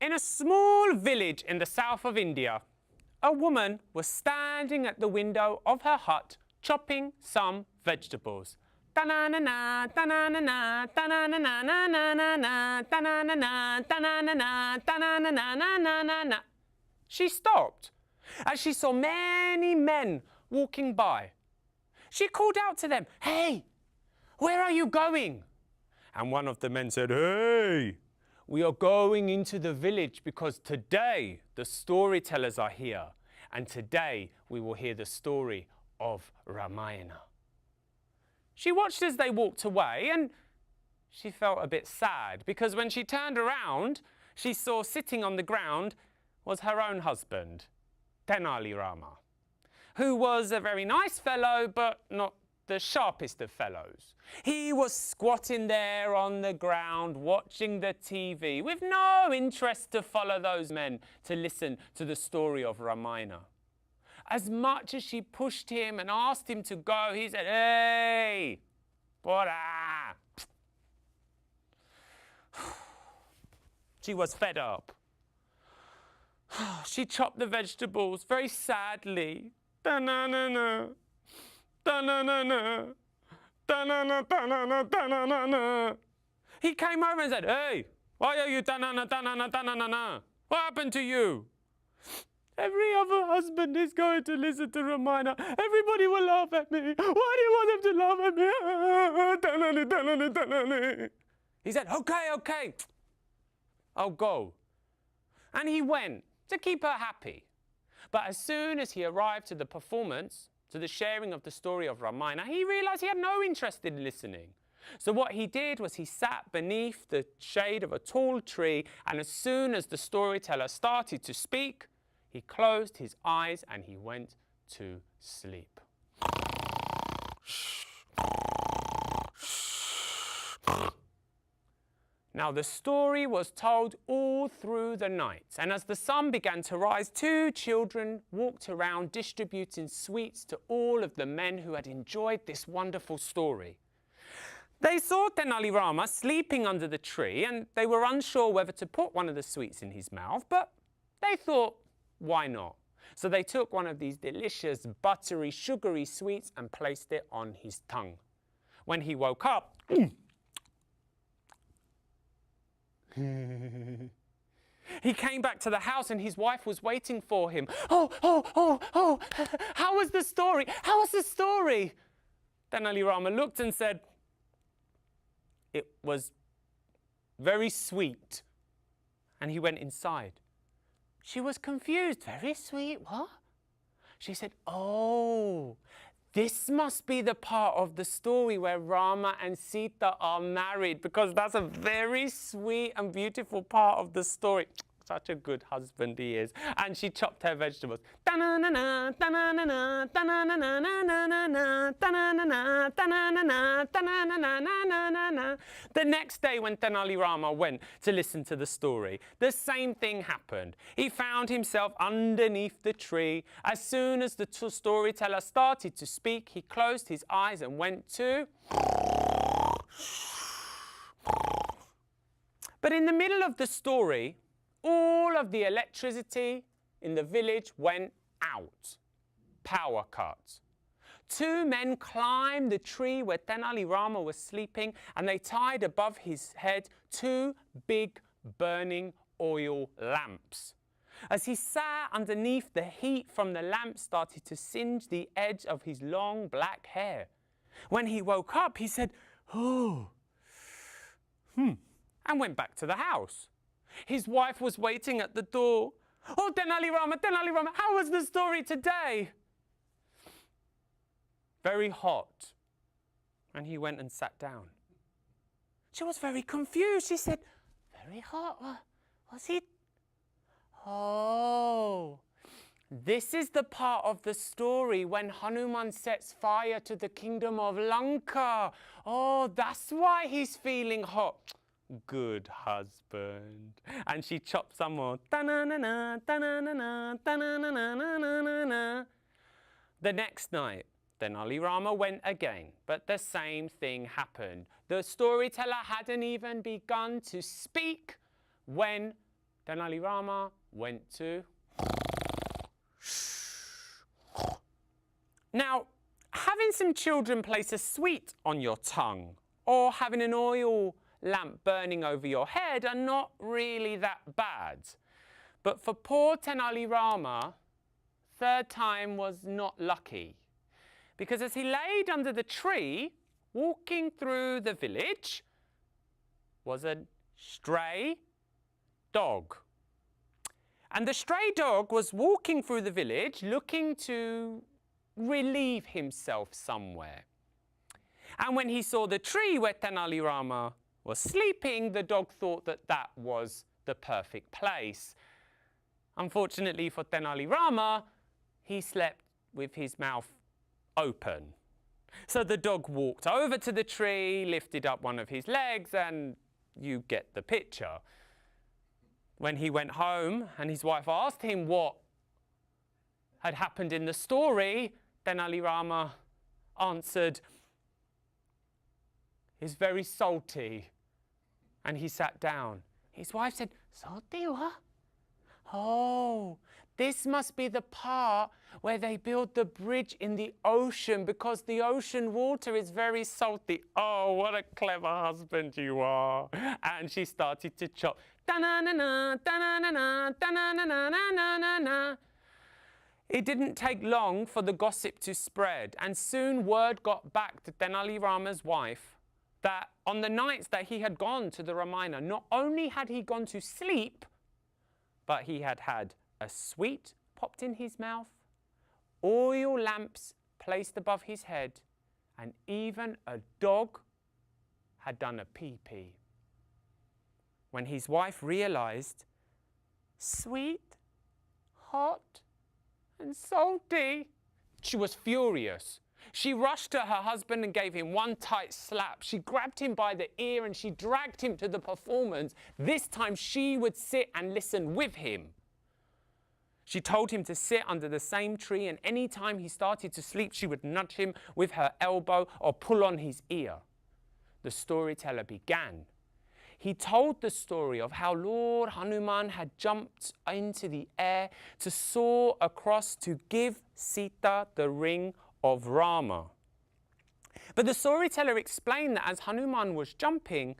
In a small village in the south of India, a woman was standing at the window of her hut chopping some vegetables. Ta-na-na-na, ta-na-na-na, ta-na-na-na-na-na-na, ta-na-na-na, ta-na-na-na, ta-na-na-na-na-na-na. She stopped as she saw many men walking by. She called out to them, "Hey, where are you going?" And one of the men said, "Hey, we are going into the village because today the storytellers are here, and today we will hear the story of Ramayana." She watched as they walked away, and she felt a bit sad because when she turned around, she saw sitting on the ground was her own husband, Tenali Rama, who was a very nice fellow, but not the sharpest of fellows. He was squatting there on the ground watching the TV with no interest to follow those men to listen to the story of Ramayana. As much as she pushed him and asked him to go, he said, "Hey, bora." She was fed up. She chopped the vegetables very sadly. Da-na-na-na, da-na-na-na, da-na-na, da-na-na, da-na-na-na. He came over and said, "Hey, why are you da-na-na, da-na-na, da-na-na-na? What happened to you? Every other husband is going to listen to Ramayana. Everybody will laugh at me. Why do you want them to laugh at me?" Da-na-na, da-na-na, da-na-na. He said, "Okay, okay, I'll go." And he went to keep her happy. But as soon as he arrived to the performance, to the sharing of the story of Ramayana, he realized he had no interest in listening. So what he did was he sat beneath the shade of a tall tree, and as soon as the storyteller started to speak, he closed his eyes and he went to sleep. Now the story was told all through the night, and as the sun began to rise, two children walked around distributing sweets to all of the men who had enjoyed this wonderful story. They saw Tenali Rama sleeping under the tree, and they were unsure whether to put one of the sweets in his mouth, but they thought, why not? So they took one of these delicious, buttery, sugary sweets and placed it on his tongue. When he woke up, he came back to the house and his wife was waiting for him. Oh, how was the story? How was the story? Tenali Rama looked and said, "It was very sweet." And he went inside. She was confused. "Very sweet, what?" She said, "Oh, this must be the part of the story where Rama and Sita are married, because that's a very sweet and beautiful part of the story." Such a good husband he is. And she chopped her vegetables. Ta-na-na-na, ta-na-na-na, ta-na-na-na-na-na-na, ta-na-na-na, ta-na-na-na, ta-na-na-na-na-na-na. The next day when Tenali Rama went to listen to the story, the same thing happened. He found himself underneath the tree. As soon as the storyteller started to speak, he closed his eyes and went to... But in the middle of the story, all of the electricity in the village went out. Power cut. Two men climbed the tree where Tenali Rama was sleeping, and they tied above his head two big burning oil lamps. As he sat underneath, the heat from the lamp started to singe the edge of his long black hair. When he woke up, he said, "Oh, and went back to the house. His wife was waiting at the door. "Oh, Tenali Rama, how was the story today?" "Very hot." And he went and sat down. She was very confused. She said, "Very hot? Was he?" "Oh, this is the part of the story when Hanuman sets fire to the kingdom of Lanka. Oh, that's why he's feeling hot." Good husband. And she chopped some more. Ta-na-na-na, ta-na-na-na, ta-na-na-na-na-na-na. The next night, Tenali Rama went again, but the same thing happened. The storyteller hadn't even begun to speak when Tenali Rama went to... Now, having some children place a sweet on your tongue or having an oil lamp burning over your head are not really that bad. But for poor Tenali Rama, third time was not lucky. Because as he laid under the tree, walking through the village, was a stray dog. And the stray dog was walking through the village looking to relieve himself somewhere. And when he saw the tree where Tenali Rama was sleeping, the dog thought that that was the perfect place. Unfortunately for Tenali Rama, he slept with his mouth open. So the dog walked over to the tree, lifted up one of his legs, and you get the picture. When he went home and his wife asked him what had happened in the story, Tenali Rama answered, "It's very salty." And he sat down. His wife said, "Salty what?" "Oh, this must be the part where they build the bridge in the ocean because the ocean water is very salty." "Oh, what a clever husband you are." And she started to chop. Da-na-na-na, da-na-na-na, da-na-na-na-na-na-na. It didn't take long for the gossip to spread, and soon word got back to Tenali Rama's wife that on the nights that he had gone to the Ramayana, not only had he gone to sleep, but he had had a sweet popped in his mouth, oil lamps placed above his head, and even a dog had done a pee-pee. When his wife realized, sweet, hot, and salty, she was furious. She rushed to her husband and gave him one tight slap. She grabbed him by the ear and she dragged him to the performance. This time she would sit and listen with him. She told him to sit under the same tree, and any time he started to sleep, she would nudge him with her elbow or pull on his ear. The storyteller began. He told the story of how Lord Hanuman had jumped into the air to soar across to give Sita the ring of Rama. But the storyteller explained that as Hanuman was jumping,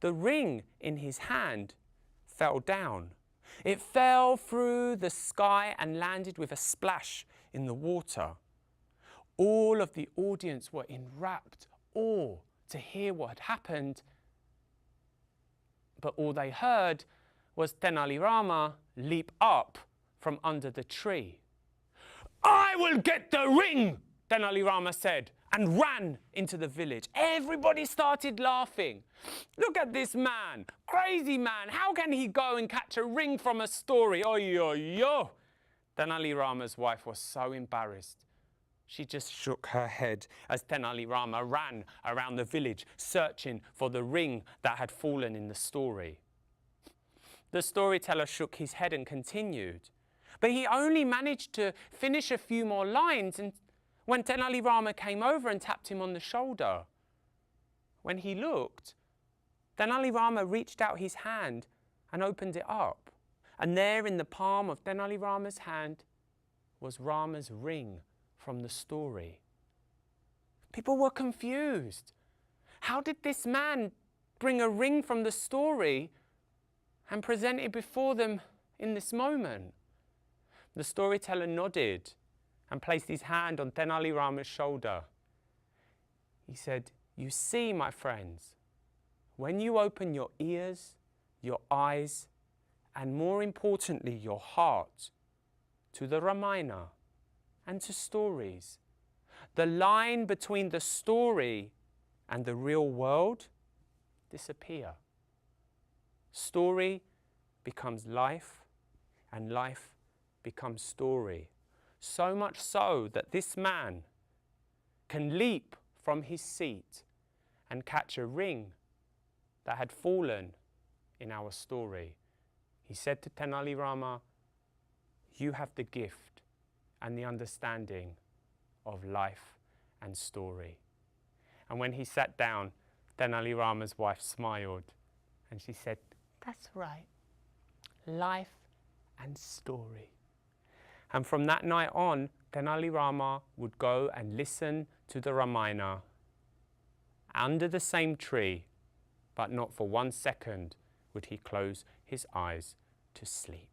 the ring in his hand fell down. It fell through the sky and landed with a splash in the water. All of the audience were in rapt awe to hear what had happened, but all they heard was Tenali Rama leap up from under the tree. "I will get the ring," Tenali Rama said, and ran into the village. Everybody started laughing. "Look at this man, crazy man. How can he go and catch a ring from a story? Oh, yo, yo." Tenali Rama's wife was so embarrassed. She just shook her head as Tenali Rama ran around the village searching for the ring that had fallen in the story. The storyteller shook his head and continued. But he only managed to finish a few more lines and when Tenali Rama came over and tapped him on the shoulder. When he looked, Tenali Rama reached out his hand and opened it up. And there in the palm of Tenali Rama's hand was Rama's ring from the story. People were confused. How did this man bring a ring from the story and present it before them in this moment? The storyteller nodded and placed his hand on Tenali Rama's shoulder. He said, "You see, my friends, when you open your ears, your eyes, and more importantly, your heart to the Ramayana and to stories, the line between the story and the real world disappear. Story becomes life, and life becomes story. So much so that this man can leap from his seat and catch a ring that had fallen in our story." He said to Tenali Rama, "You have the gift and the understanding of life and story." And when he sat down, Tenali Rama's wife smiled and she said, "That's right. life and story. And from that night on, Tenali Rama would go and listen to the Ramayana under the same tree, but not for 1 second would he close his eyes to sleep.